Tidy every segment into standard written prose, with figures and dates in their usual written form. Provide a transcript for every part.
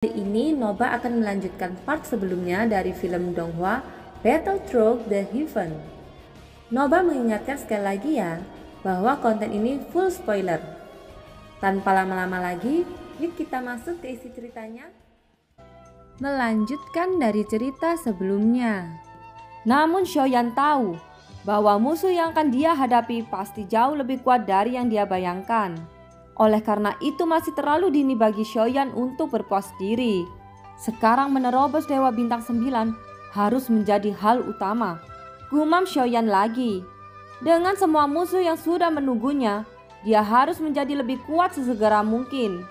Kali ini Noba akan melanjutkan part sebelumnya dari film Donghua Battle Through the Heaven. Noba mengingatkan sekali lagi ya bahwa konten ini full spoiler. Tanpa lama-lama lagi, yuk kita masuk ke isi ceritanya. Melanjutkan dari cerita sebelumnya. Namun Xiaoyan tahu bahwa musuh yang akan dia hadapi pasti jauh lebih kuat dari yang dia bayangkan. Oleh karena itu masih terlalu dini bagi Xiaoyan untuk berpuas diri. Sekarang menerobos Dewa Bintang 9 harus menjadi hal utama. Gumam Xiaoyan lagi. Dengan semua musuh yang sudah menunggunya, dia harus menjadi lebih kuat sesegera mungkin.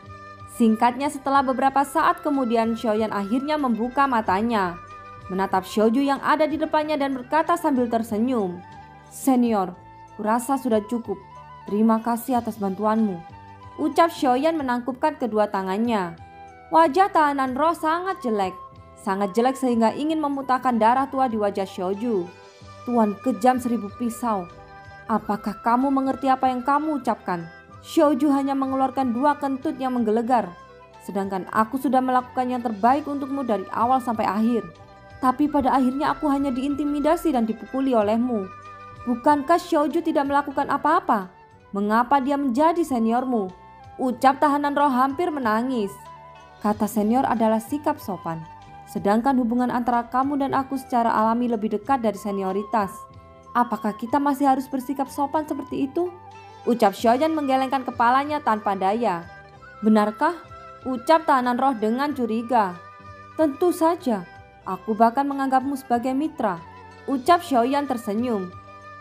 Singkatnya setelah beberapa saat kemudian Xiaoyan akhirnya membuka matanya. Menatap Xiaoju yang ada di depannya dan berkata sambil tersenyum. "Senior, kurasa sudah cukup. Terima kasih atas bantuanmu," ucap Xiaoyan menangkupkan kedua tangannya. Wajah tahanan roh sangat jelek sehingga ingin memuntahkan darah tua di wajah Xiaoju. "Tuan kejam 1000 pisau, apakah kamu mengerti apa yang kamu ucapkan?" Xiaoju hanya mengeluarkan 2 kentut yang menggelegar. "Sedangkan aku sudah melakukan yang terbaik untukmu dari awal sampai akhir. Tapi pada akhirnya aku hanya diintimidasi dan dipukuli olehmu. Bukankah Xiaoju tidak melakukan apa-apa? Mengapa dia menjadi seniormu?" ucap tahanan roh hampir menangis. "Kata senior adalah sikap sopan. Sedangkan hubungan antara kamu dan aku secara alami lebih dekat dari senioritas. Apakah kita masih harus bersikap sopan seperti itu?" ucap Xiaoyan menggelengkan kepalanya tanpa daya. "Benarkah?" ucap tahanan roh dengan curiga. "Tentu saja. Aku bahkan menganggapmu sebagai mitra," ucap Xiaoyan tersenyum.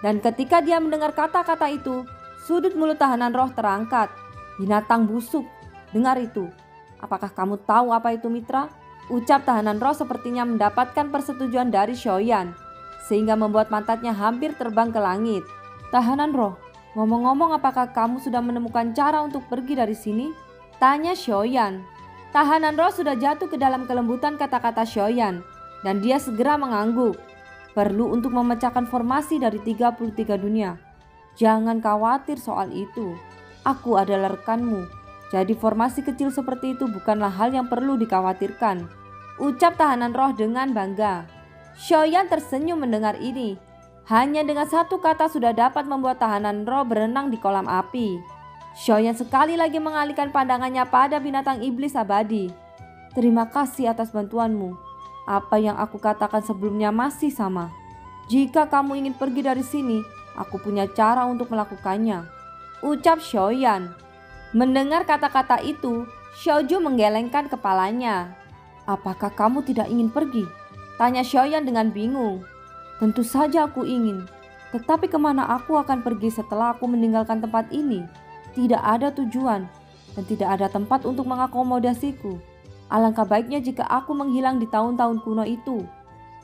Dan ketika dia mendengar kata-kata itu, sudut mulut tahanan roh terangkat. "Binatang busuk, dengar itu. Apakah kamu tahu apa itu mitra?" ucap tahanan roh sepertinya mendapatkan persetujuan dari Xiaoyan, sehingga membuat pantatnya hampir terbang ke langit. "Tahanan roh, ngomong-ngomong apakah kamu sudah menemukan cara untuk pergi dari sini?" tanya Xiaoyan. Tahanan roh sudah jatuh ke dalam kelembutan kata-kata Xiaoyan, dan dia segera mengangguk. "Perlu untuk memecahkan formasi dari 33 dunia. Jangan khawatir soal itu. Aku adalah rekanmu. Jadi formasi kecil seperti itu bukanlah hal yang perlu dikhawatirkan," ucap tahanan roh dengan bangga. Xiaoyan tersenyum mendengar ini. Hanya dengan satu kata sudah dapat membuat tahanan roh berenang di kolam api. Xiaoyan sekali lagi mengalihkan pandangannya pada binatang iblis abadi. "Terima kasih atas bantuanmu. Apa yang aku katakan sebelumnya masih sama. Jika kamu ingin pergi dari sini, aku punya cara untuk melakukannya," ucap Xiaoyan. Mendengar kata-kata itu, Xiaoju menggelengkan kepalanya. "Apakah kamu tidak ingin pergi?" tanya Xiaoyan dengan bingung. "Tentu saja aku ingin. Tetapi kemana aku akan pergi setelah aku meninggalkan tempat ini? Tidak ada tujuan dan tidak ada tempat untuk mengakomodasiku. Alangkah baiknya jika aku menghilang di tahun-tahun kuno itu,"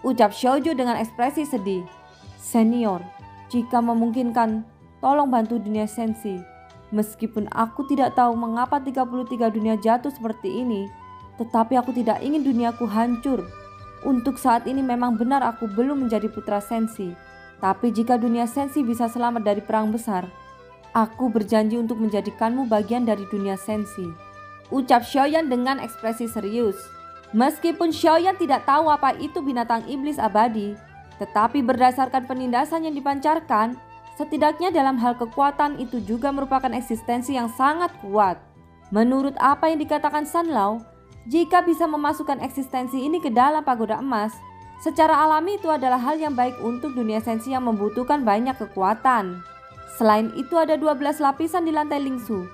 ucap Xiaoju dengan ekspresi sedih. "Senior, jika memungkinkan, tolong bantu dunia sensi. Meskipun aku tidak tahu mengapa 33 dunia jatuh seperti ini, tetapi aku tidak ingin duniaku hancur. Untuk saat ini memang benar aku belum menjadi putra sensi. Tapi jika dunia sensi bisa selamat dari perang besar, aku berjanji untuk menjadikanmu bagian dari dunia sensi," ucap Xiaoyan dengan ekspresi serius. Meskipun Xiaoyan tidak tahu apa itu binatang iblis abadi, tetapi berdasarkan penindasan yang dipancarkan, setidaknya dalam hal kekuatan itu juga merupakan eksistensi yang sangat kuat. Menurut apa yang dikatakan Sanlao, jika bisa memasukkan eksistensi ini ke dalam pagoda emas, secara alami itu adalah hal yang baik untuk dunia sensi yang membutuhkan banyak kekuatan. Selain itu ada 12 lapisan di lantai Lingsu.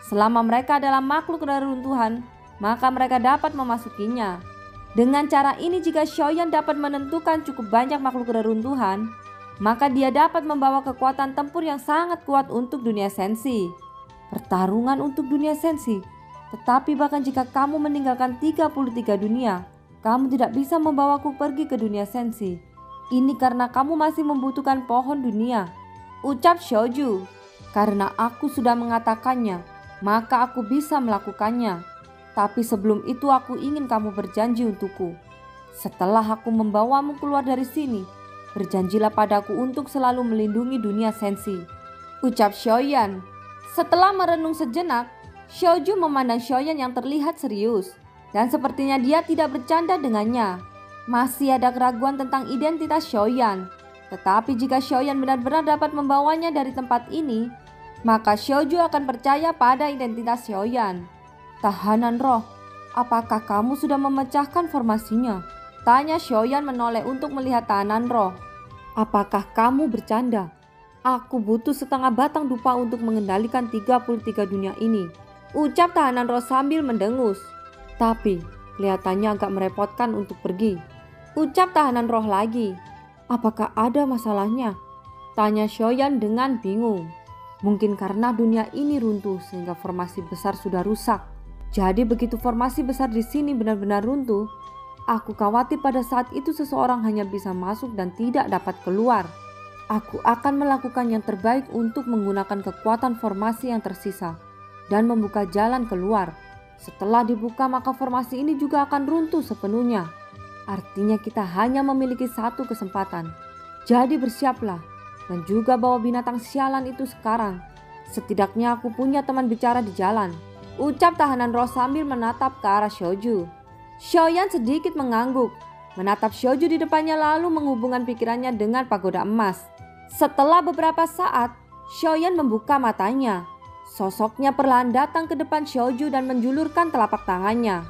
Selama mereka adalah makhluk reruntuhan, maka mereka dapat memasukinya. Dengan cara ini jika Xiaoyan dapat menentukan cukup banyak makhluk reruntuhan, maka dia dapat membawa kekuatan tempur yang sangat kuat untuk dunia sensi. Pertarungan untuk dunia sensi. Tetapi bahkan jika kamu meninggalkan 33 dunia, kamu tidak bisa membawaku pergi ke dunia sensi. Ini karena kamu masih membutuhkan pohon dunia, ucap Xiaoju. "Karena aku sudah mengatakannya, maka aku bisa melakukannya. Tapi sebelum itu aku ingin kamu berjanji untukku. Setelah aku membawamu keluar dari sini, berjanjilah padaku untuk selalu melindungi dunia sensi," ucap Xiaoyan. Setelah merenung sejenak, Xiaoju memandang Xiaoyan yang terlihat serius. dan sepertinya dia tidak bercanda dengannya. Masih ada keraguan tentang identitas Xiaoyan. Tetapi jika Xiaoyan benar-benar dapat membawanya dari tempat ini, maka Xiaoju akan percaya pada identitas Xiaoyan. Tahanan roh, apakah kamu sudah memecahkan formasinya? Tanya Xiaoyan menoleh untuk melihat tahanan roh. Apakah kamu bercanda? Aku butuh setengah batang dupa untuk mengendalikan 33 dunia ini, ucap tahanan roh sambil mendengus. Tapi kelihatannya agak merepotkan untuk pergi, ucap tahanan roh lagi. Apakah ada masalahnya? Tanya Xiaoyan dengan bingung. Mungkin karena dunia ini runtuh sehingga formasi besar sudah rusak. Jadi begitu formasi besar di sini benar-benar runtuh, aku khawatir pada saat itu seseorang hanya bisa masuk dan tidak dapat keluar. Aku akan melakukan yang terbaik untuk menggunakan kekuatan formasi yang tersisa dan membuka jalan keluar. Setelah dibuka maka formasi ini juga akan runtuh sepenuhnya. Artinya kita hanya memiliki satu kesempatan. Jadi bersiaplah dan juga bawa binatang sialan itu sekarang. Setidaknya aku punya teman bicara di jalan, ucap tahanan roh sambil menatap ke arah Xiaoju. Xiaoyan sedikit mengangguk, menatap Xiaoju di depannya lalu menghubungkan pikirannya dengan pagoda emas. Setelah beberapa saat, Xiaoyan membuka matanya. Sosoknya perlahan datang ke depan Xiaoju dan menjulurkan telapak tangannya.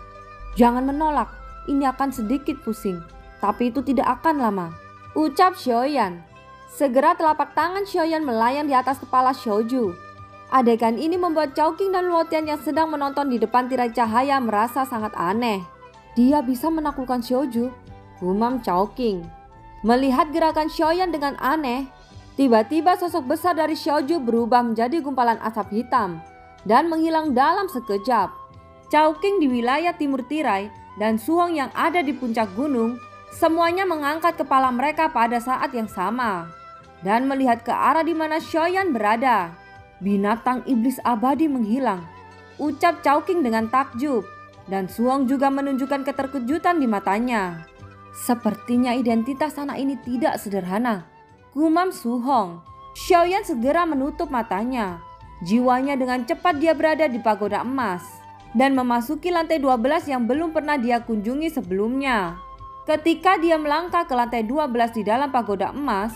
Jangan menolak, ini akan sedikit pusing, tapi itu tidak akan lama, ucap Xiaoyan. Segera telapak tangan Xiaoyan melayang di atas kepala Xiaoju. Adegan ini membuat Chowking dan Luotian yang sedang menonton di depan tirai cahaya merasa sangat aneh. Dia bisa menaklukkan Xiaoju, gumam Chowking. Melihat gerakan Xiaoyan dengan aneh, tiba-tiba sosok besar dari Xiaoju berubah menjadi gumpalan asap hitam dan menghilang dalam sekejap. Chowking di wilayah timur tirai dan Suhong yang ada di puncak gunung, semuanya mengangkat kepala mereka pada saat yang sama dan melihat ke arah di mana Xiaoyan berada. Binatang iblis abadi menghilang, ucap Chowking dengan takjub, dan Suhong juga menunjukkan keterkejutan di matanya. Sepertinya identitas anak ini tidak sederhana, gumam Suhong. Xiaoyan segera menutup matanya. Jiwanya dengan cepat dia berada di pagoda emas dan memasuki lantai 12 yang belum pernah dia kunjungi sebelumnya. Ketika dia melangkah ke lantai 12 di dalam pagoda emas,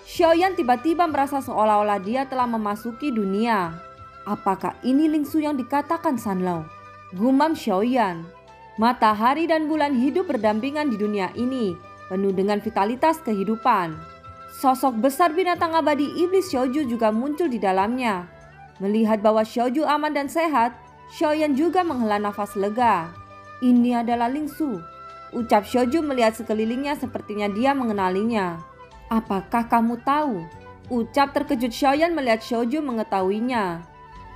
Xiaoyan tiba-tiba merasa seolah-olah dia telah memasuki dunia. Apakah ini Lingsu yang dikatakan Sanlao? Gumam Xiaoyan. Matahari dan bulan hidup berdampingan di dunia ini, penuh dengan vitalitas kehidupan. Sosok besar binatang abadi iblis Xiaoju juga muncul di dalamnya. Melihat bahwa Xiaoju aman dan sehat, Xiaoyan juga menghela nafas lega. Ini adalah Lingsu, ucap Xiaoju melihat sekelilingnya sepertinya dia mengenalinya. Apakah kamu tahu? Ucap terkejut Xiaoyan melihat Xiaoju mengetahuinya.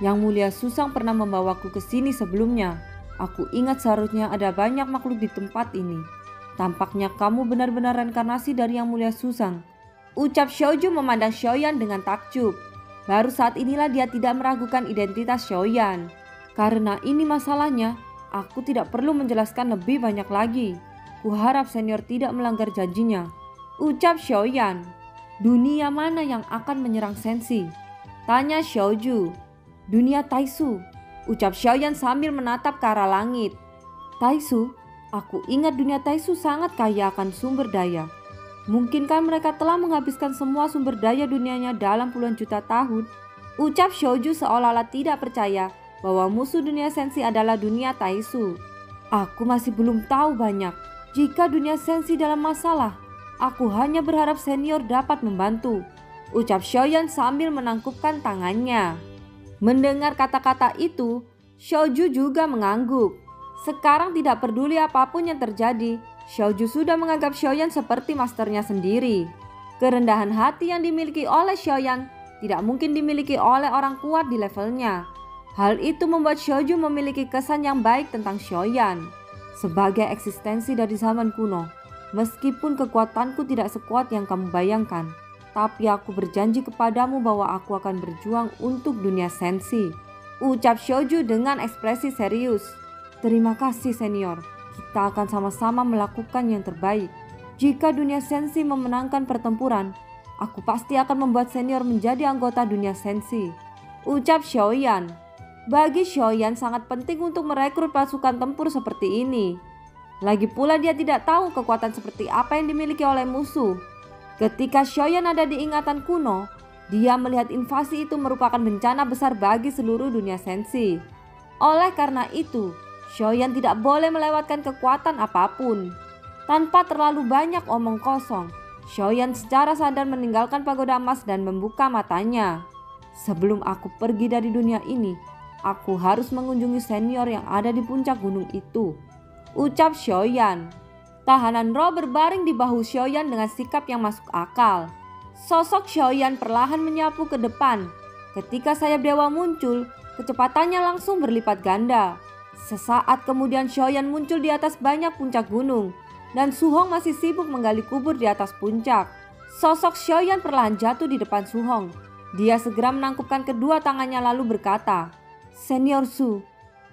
Yang mulia Susang pernah membawaku ke sini sebelumnya. Aku ingat seharusnya ada banyak makhluk di tempat ini. Tampaknya kamu benar-benar reinkarnasi dari Yang Mulia Susang, ucap Xiaoju memandang Xiaoyan dengan takjub. Baru saat inilah dia tidak meragukan identitas Xiaoyan. Karena ini masalahnya, aku tidak perlu menjelaskan lebih banyak lagi. Kuharap senior tidak melanggar janjinya, ucap Xiaoyan. Dunia mana yang akan menyerang Sensi? Tanya Xiaoju. Dunia Taisu, ucap Xiaoyan sambil menatap ke arah langit. Taisu? Aku ingat dunia Taisu sangat kaya akan sumber daya. Mungkinkah mereka telah menghabiskan semua sumber daya dunianya dalam puluhan juta tahun? Ucap Xiaoju seolah-olah tidak percaya bahwa musuh dunia Sensi adalah dunia Taisu. Aku masih belum tahu banyak. Jika dunia Sensi dalam masalah, aku hanya berharap senior dapat membantu, ucap Xiaoyan sambil menangkupkan tangannya. Mendengar kata-kata itu, Xiaoju juga mengangguk. Sekarang tidak peduli apapun yang terjadi, Xiaoju sudah menganggap Xiaoyan seperti masternya sendiri. Kerendahan hati yang dimiliki oleh Xiaoyan tidak mungkin dimiliki oleh orang kuat di levelnya. Hal itu membuat Xiaoju memiliki kesan yang baik tentang Xiaoyan. Sebagai eksistensi dari zaman kuno, meskipun kekuatanku tidak sekuat yang kamu bayangkan, tapi aku berjanji kepadamu bahwa aku akan berjuang untuk dunia Sensi, ucap Xiaoju dengan ekspresi serius. Terima kasih senior, kita akan sama-sama melakukan yang terbaik. Jika dunia Sensi memenangkan pertempuran, aku pasti akan membuat senior menjadi anggota dunia Sensi, ucap Xiaoyan. Bagi Xiaoyan sangat penting untuk merekrut pasukan tempur seperti ini. Lagi pula dia tidak tahu kekuatan seperti apa yang dimiliki oleh musuh. Ketika Xiaoyan ada di ingatan kuno, dia melihat invasi itu merupakan bencana besar bagi seluruh dunia sensi. Oleh karena itu, Xiaoyan tidak boleh melewatkan kekuatan apapun. Tanpa terlalu banyak omong kosong, Xiaoyan secara sadar meninggalkan pagoda emas dan membuka matanya. Sebelum aku pergi dari dunia ini, aku harus mengunjungi senior yang ada di puncak gunung itu, ucap Xiaoyan. Tahanan roh berbaring di bahu Xiaoyan dengan sikap yang masuk akal. Sosok Xiaoyan perlahan menyapu ke depan. Ketika sayap dewa muncul, kecepatannya langsung berlipat ganda. Sesaat kemudian Xiaoyan muncul di atas banyak puncak gunung, dan Su Hong masih sibuk menggali kubur di atas puncak. Sosok Xiaoyan perlahan jatuh di depan Su Hong. Dia segera menangkupkan kedua tangannya lalu berkata, "Senior Su,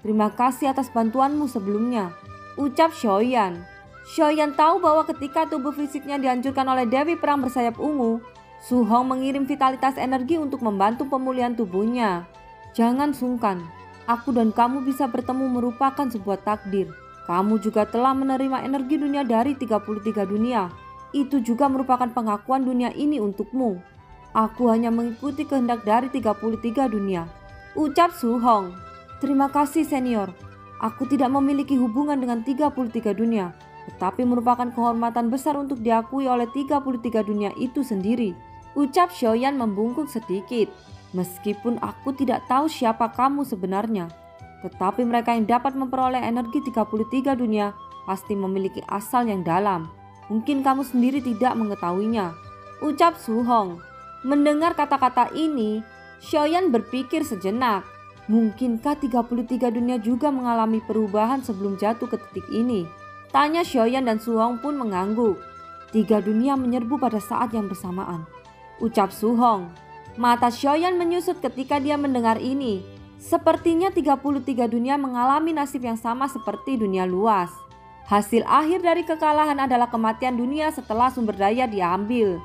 terima kasih atas bantuanmu sebelumnya," ucap Xiaoyan. Xiaoyan tahu bahwa ketika tubuh fisiknya dihancurkan oleh Dewi Perang bersayap ungu, Su Hong mengirim vitalitas energi untuk membantu pemulihan tubuhnya. "Jangan sungkan, aku dan kamu bisa bertemu merupakan sebuah takdir. Kamu juga telah menerima energi dunia dari 33 dunia. Itu juga merupakan pengakuan dunia ini untukmu. Aku hanya mengikuti kehendak dari 33 dunia," ucap Su Hong. "Terima kasih senior. Aku tidak memiliki hubungan dengan 33 dunia, tetapi merupakan kehormatan besar untuk diakui oleh 33 dunia itu sendiri," ucap Xiaoyan membungkuk sedikit. "Meskipun aku tidak tahu siapa kamu sebenarnya, tetapi mereka yang dapat memperoleh energi 33 dunia pasti memiliki asal yang dalam. Mungkin kamu sendiri tidak mengetahuinya," ucap Su Hong. Mendengar kata-kata ini, Xiaoyan berpikir sejenak. Mungkinkah 33 dunia juga mengalami perubahan sebelum jatuh ke titik ini? Tanya Xiaoyan dan Su Hong pun mengangguk. 3 dunia menyerbu pada saat yang bersamaan, ucap Su Hong. Mata Xiaoyan menyusut ketika dia mendengar ini. Sepertinya 33 dunia mengalami nasib yang sama seperti dunia luas. Hasil akhir dari kekalahan adalah kematian dunia setelah sumber daya diambil.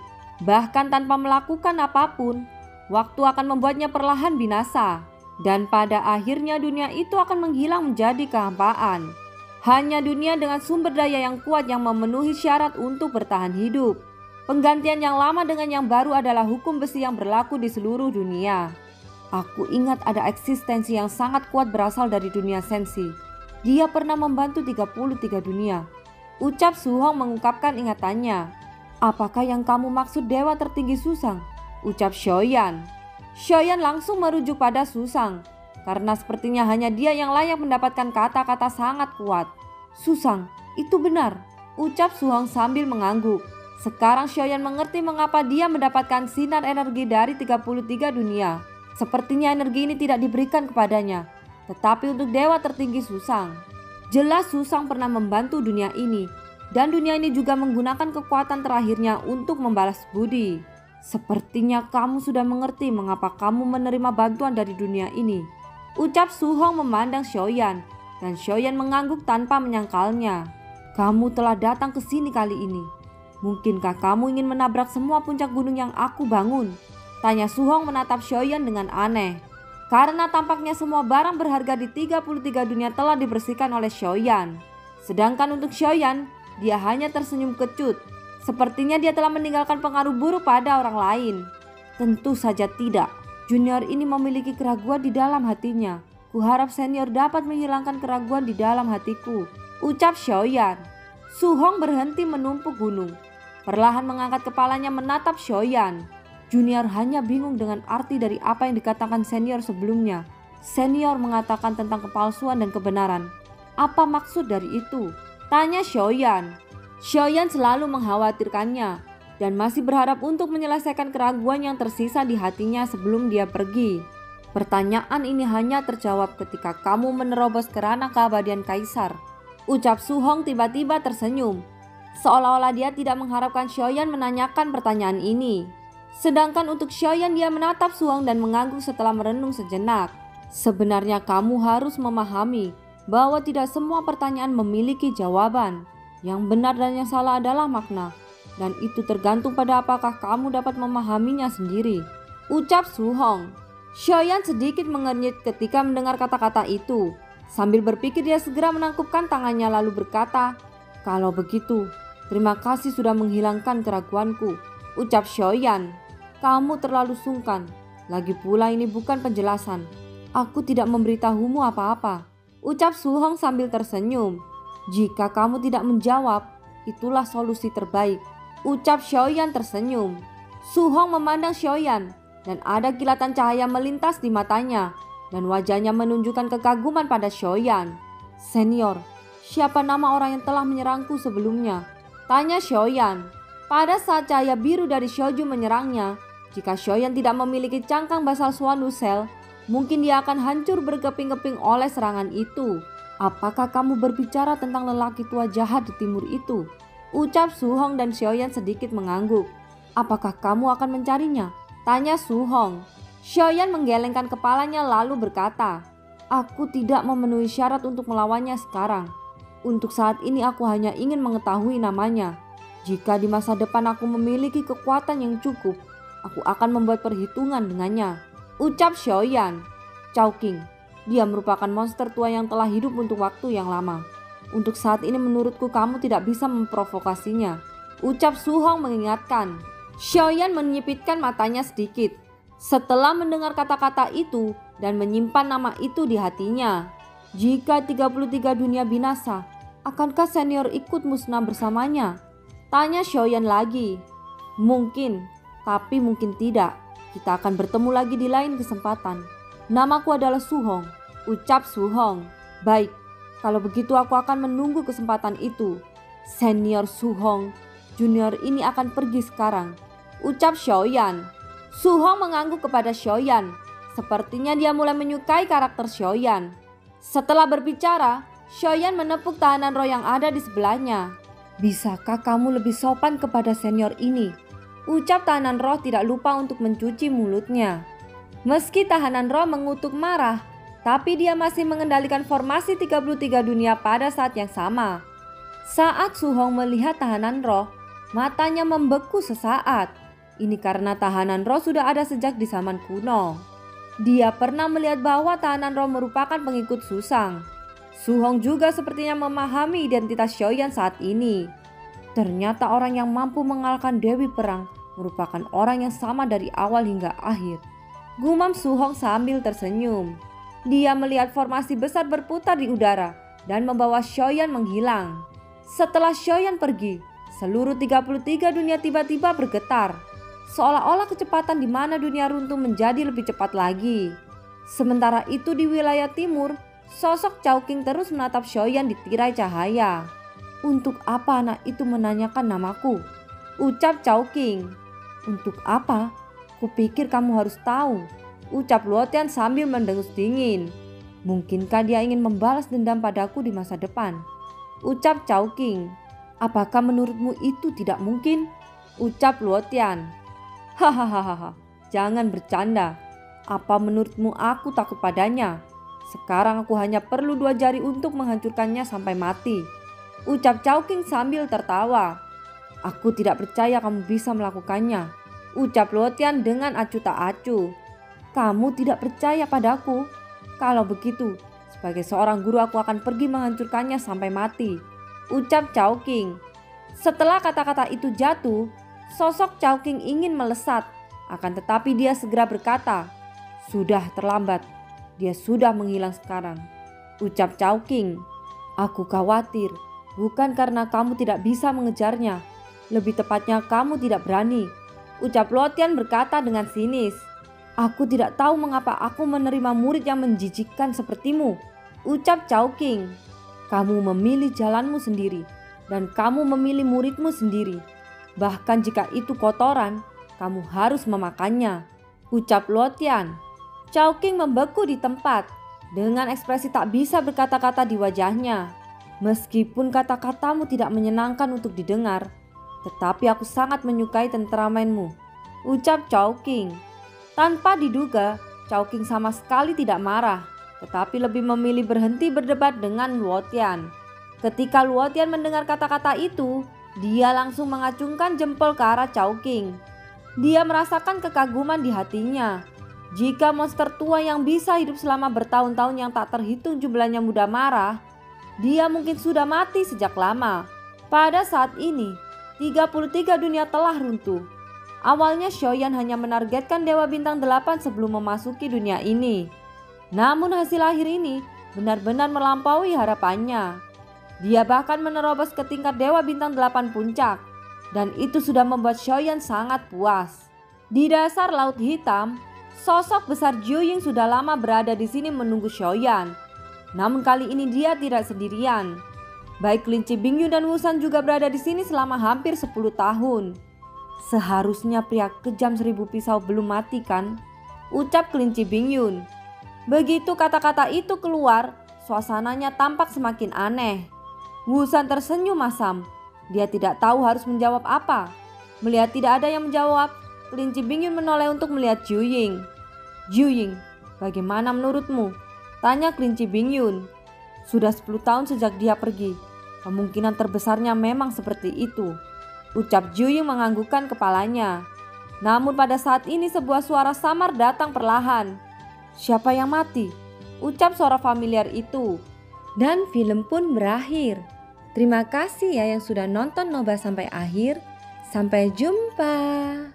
Bahkan tanpa melakukan apapun, waktu akan membuatnya perlahan binasa. Dan pada akhirnya dunia itu akan menghilang menjadi kehampaan. Hanya dunia dengan sumber daya yang kuat yang memenuhi syarat untuk bertahan hidup. Penggantian yang lama dengan yang baru adalah hukum besi yang berlaku di seluruh dunia. Aku ingat ada eksistensi yang sangat kuat berasal dari dunia sensi. Dia pernah membantu 33 dunia, ucap Su Hong mengungkapkan ingatannya. "Apakah yang kamu maksud dewa tertinggi Susang?" ucap Xiaoyan. Xiaoyan langsung merujuk pada Susang, karena sepertinya hanya dia yang layak mendapatkan kata-kata sangat kuat. "Susang, itu benar," ucap Su Hong sambil mengangguk. Sekarang Xiaoyan mengerti mengapa dia mendapatkan sinar energi dari 33 dunia. Sepertinya energi ini tidak diberikan kepadanya, tetapi untuk dewa tertinggi Susang. Jelas Susang pernah membantu dunia ini, dan dunia ini juga menggunakan kekuatan terakhirnya untuk membalas budi. "Sepertinya kamu sudah mengerti mengapa kamu menerima bantuan dari dunia ini," ucap Su Hong memandang Xiaoyan, dan Xiaoyan mengangguk tanpa menyangkalnya. "Kamu telah datang ke sini kali ini. Mungkinkah kamu ingin menabrak semua puncak gunung yang aku bangun?" tanya Su Hong menatap Xiaoyan dengan aneh. Karena tampaknya semua barang berharga di 33 dunia telah dibersihkan oleh Xiaoyan. Sedangkan untuk Xiaoyan, dia hanya tersenyum kecut. Sepertinya dia telah meninggalkan pengaruh buruk pada orang lain. "Tentu saja tidak. Junior ini memiliki keraguan di dalam hatinya. Kuharap senior dapat menghilangkan keraguan di dalam hatiku," ucap Xiaoyan. Su Hong berhenti menumpuk gunung. Perlahan mengangkat kepalanya menatap Xiaoyan. Junior hanya bingung dengan arti dari apa yang dikatakan senior sebelumnya. Senior mengatakan tentang kepalsuan dan kebenaran. Apa maksud dari itu? Tanya Xiaoyan. Xiaoyan selalu mengkhawatirkannya dan masih berharap untuk menyelesaikan keraguan yang tersisa di hatinya sebelum dia pergi. "Pertanyaan ini hanya terjawab ketika kamu menerobos kerana keabadian Kaisar," ucap Su Hong tiba-tiba tersenyum. Seolah-olah dia tidak mengharapkan Xiaoyan menanyakan pertanyaan ini. Sedangkan untuk Xiaoyan, dia menatap Su Hong dan mengangguk setelah merenung sejenak. "Sebenarnya kamu harus memahami bahwa tidak semua pertanyaan memiliki jawaban. Yang benar dan yang salah adalah makna, dan itu tergantung pada apakah kamu dapat memahaminya sendiri," ucap Su Hong. Xiaoyan sedikit mengernyit ketika mendengar kata-kata itu. Sambil berpikir dia segera menangkupkan tangannya lalu berkata, "Kalau begitu, terima kasih sudah menghilangkan keraguanku," ucap Xiaoyan. "Kamu terlalu sungkan. Lagi pula ini bukan penjelasan. Aku tidak memberitahumu apa-apa," ucap Su Hong sambil tersenyum. "Jika kamu tidak menjawab, itulah solusi terbaik," ucap Xiaoyan tersenyum. Su Hong memandang Xiaoyan dan ada kilatan cahaya melintas di matanya dan wajahnya menunjukkan kekaguman pada Xiaoyan. "Senior, siapa nama orang yang telah menyerangku sebelumnya?" tanya Xiaoyan. Pada saat cahaya biru dari Xiaoju menyerangnya, jika Xiaoyan tidak memiliki cangkang basal Swan Wusheng, mungkin dia akan hancur berkeping-keping oleh serangan itu. "Apakah kamu berbicara tentang lelaki tua jahat di timur itu?" ucap Su Hong dan Xiaoyan sedikit mengangguk. "Apakah kamu akan mencarinya?" tanya Su Hong. Xiaoyan menggelengkan kepalanya lalu berkata, "Aku tidak memenuhi syarat untuk melawannya sekarang. Untuk saat ini aku hanya ingin mengetahui namanya. Jika di masa depan aku memiliki kekuatan yang cukup, aku akan membuat perhitungan dengannya," ucap Xiaoyan. "Chowking, dia merupakan monster tua yang telah hidup untuk waktu yang lama. Untuk saat ini menurutku kamu tidak bisa memprovokasinya," ucap Su Hong mengingatkan. Xiaoyan menyipitkan matanya sedikit setelah mendengar kata-kata itu dan menyimpan nama itu di hatinya. "Jika 33 dunia binasa, akankah senior ikut musnah bersamanya?" tanya Xiaoyan lagi. "Mungkin, tapi mungkin tidak. Kita akan bertemu lagi di lain kesempatan. Namaku adalah Su Hong," ucap Su Hong. "Baik, kalau begitu aku akan menunggu kesempatan itu. Senior Su Hong, junior ini akan pergi sekarang," ucap Xiaoyan. Su Hong mengangguk kepada Xiaoyan. Sepertinya dia mulai menyukai karakter Xiaoyan. Setelah berbicara, Xiaoyan menepuk tahanan roh yang ada di sebelahnya. "Bisakah kamu lebih sopan kepada senior ini?" ucap tahanan roh tidak lupa untuk mencuci mulutnya. Meski tahanan roh mengutuk marah, tapi dia masih mengendalikan formasi 33 dunia pada saat yang sama. Saat Su Hong melihat tahanan roh, matanya membeku sesaat. Ini karena tahanan roh sudah ada sejak di zaman kuno. Dia pernah melihat bahwa tahanan roh merupakan pengikut Susang. Su Hong juga sepertinya memahami identitas Xiaoyan saat ini. Ternyata orang yang mampu mengalahkan Dewi Perang merupakan orang yang sama dari awal hingga akhir, gumam Su Hong sambil tersenyum. Dia melihat formasi besar berputar di udara dan membawa Xiaoyan menghilang. Setelah Xiaoyan pergi, seluruh 33 dunia tiba-tiba bergetar. Seolah-olah kecepatan di mana dunia runtuh menjadi lebih cepat lagi. Sementara itu di wilayah timur, sosok Chowking terus menatap Xiaoyan di tirai cahaya. "Untuk apa anak itu menanyakan namaku?" ucap Chowking. "Untuk apa? Kupikir kamu harus tahu," ucap Luotian sambil mendengus dingin. "Mungkinkah dia ingin membalas dendam padaku di masa depan?" ucap Chowking. "Apakah menurutmu itu tidak mungkin?" ucap Luotian. "Hahaha, jangan bercanda. Apa menurutmu aku takut padanya? Sekarang aku hanya perlu 2 jari untuk menghancurkannya sampai mati," ucap Chowking sambil tertawa. "Aku tidak percaya kamu bisa melakukannya," ucap Luotian dengan acuh tak acuh. "Kamu tidak percaya padaku? Kalau begitu, sebagai seorang guru aku akan pergi menghancurkannya sampai mati," ucap Chowking. Setelah kata-kata itu jatuh, sosok Chowking ingin melesat, akan tetapi dia segera berkata, "Sudah terlambat, dia sudah menghilang sekarang," ucap Chowking. "Aku khawatir, bukan karena kamu tidak bisa mengejarnya, lebih tepatnya kamu tidak berani," ucap Luotian berkata dengan sinis. "Aku tidak tahu mengapa aku menerima murid yang menjijikkan sepertimu," ucap Chowking. "Kamu memilih jalanmu sendiri, dan kamu memilih muridmu sendiri. Bahkan jika itu kotoran, kamu harus memakannya," ucap Luotian. Chowking membeku di tempat dengan ekspresi tak bisa berkata-kata di wajahnya. "Meskipun kata-katamu tidak menyenangkan untuk didengar, tetapi aku sangat menyukai temperamenmu," ucap Chowking. Tanpa diduga, Chowking sama sekali tidak marah, tetapi lebih memilih berhenti berdebat dengan Luotian. Ketika Luotian mendengar kata-kata itu, dia langsung mengacungkan jempol ke arah Chowking. Dia merasakan kekaguman di hatinya. Jika monster tua yang bisa hidup selama bertahun-tahun yang tak terhitung jumlahnya mudah marah, dia mungkin sudah mati sejak lama. Pada saat ini, 33 dunia telah runtuh. Awalnya Xiaoyan hanya menargetkan Dewa Bintang 8 sebelum memasuki dunia ini. Namun hasil akhir ini benar-benar melampaui harapannya. Dia bahkan menerobos ke tingkat Dewa Bintang 8 puncak. Dan itu sudah membuat Xiaoyan sangat puas. Di dasar Laut Hitam, sosok besar Jiuying sudah lama berada di sini menunggu Xiaoyan. Namun kali ini dia tidak sendirian. Baik kelinci Bingyun dan Wusan juga berada di sini selama hampir 10 tahun. Seharusnya pria kejam 1000 pisau belum mati kan? Ucap kelinci Bingyun. Begitu kata-kata itu keluar, suasananya tampak semakin aneh. Wusan tersenyum masam. Dia tidak tahu harus menjawab apa. Melihat tidak ada yang menjawab, kelinci Bingyun menoleh untuk melihat Jiuying. Jiuying, bagaimana menurutmu? Tanya kelinci Bingyun. Sudah 10 tahun sejak dia pergi. Kemungkinan terbesarnya memang seperti itu. Ucap Jiuying menganggukkan kepalanya. Namun pada saat ini sebuah suara samar datang perlahan. Siapa yang mati? Ucap suara familiar itu. Dan film pun berakhir. Terima kasih ya yang sudah nonton Nobah sampai akhir. Sampai jumpa.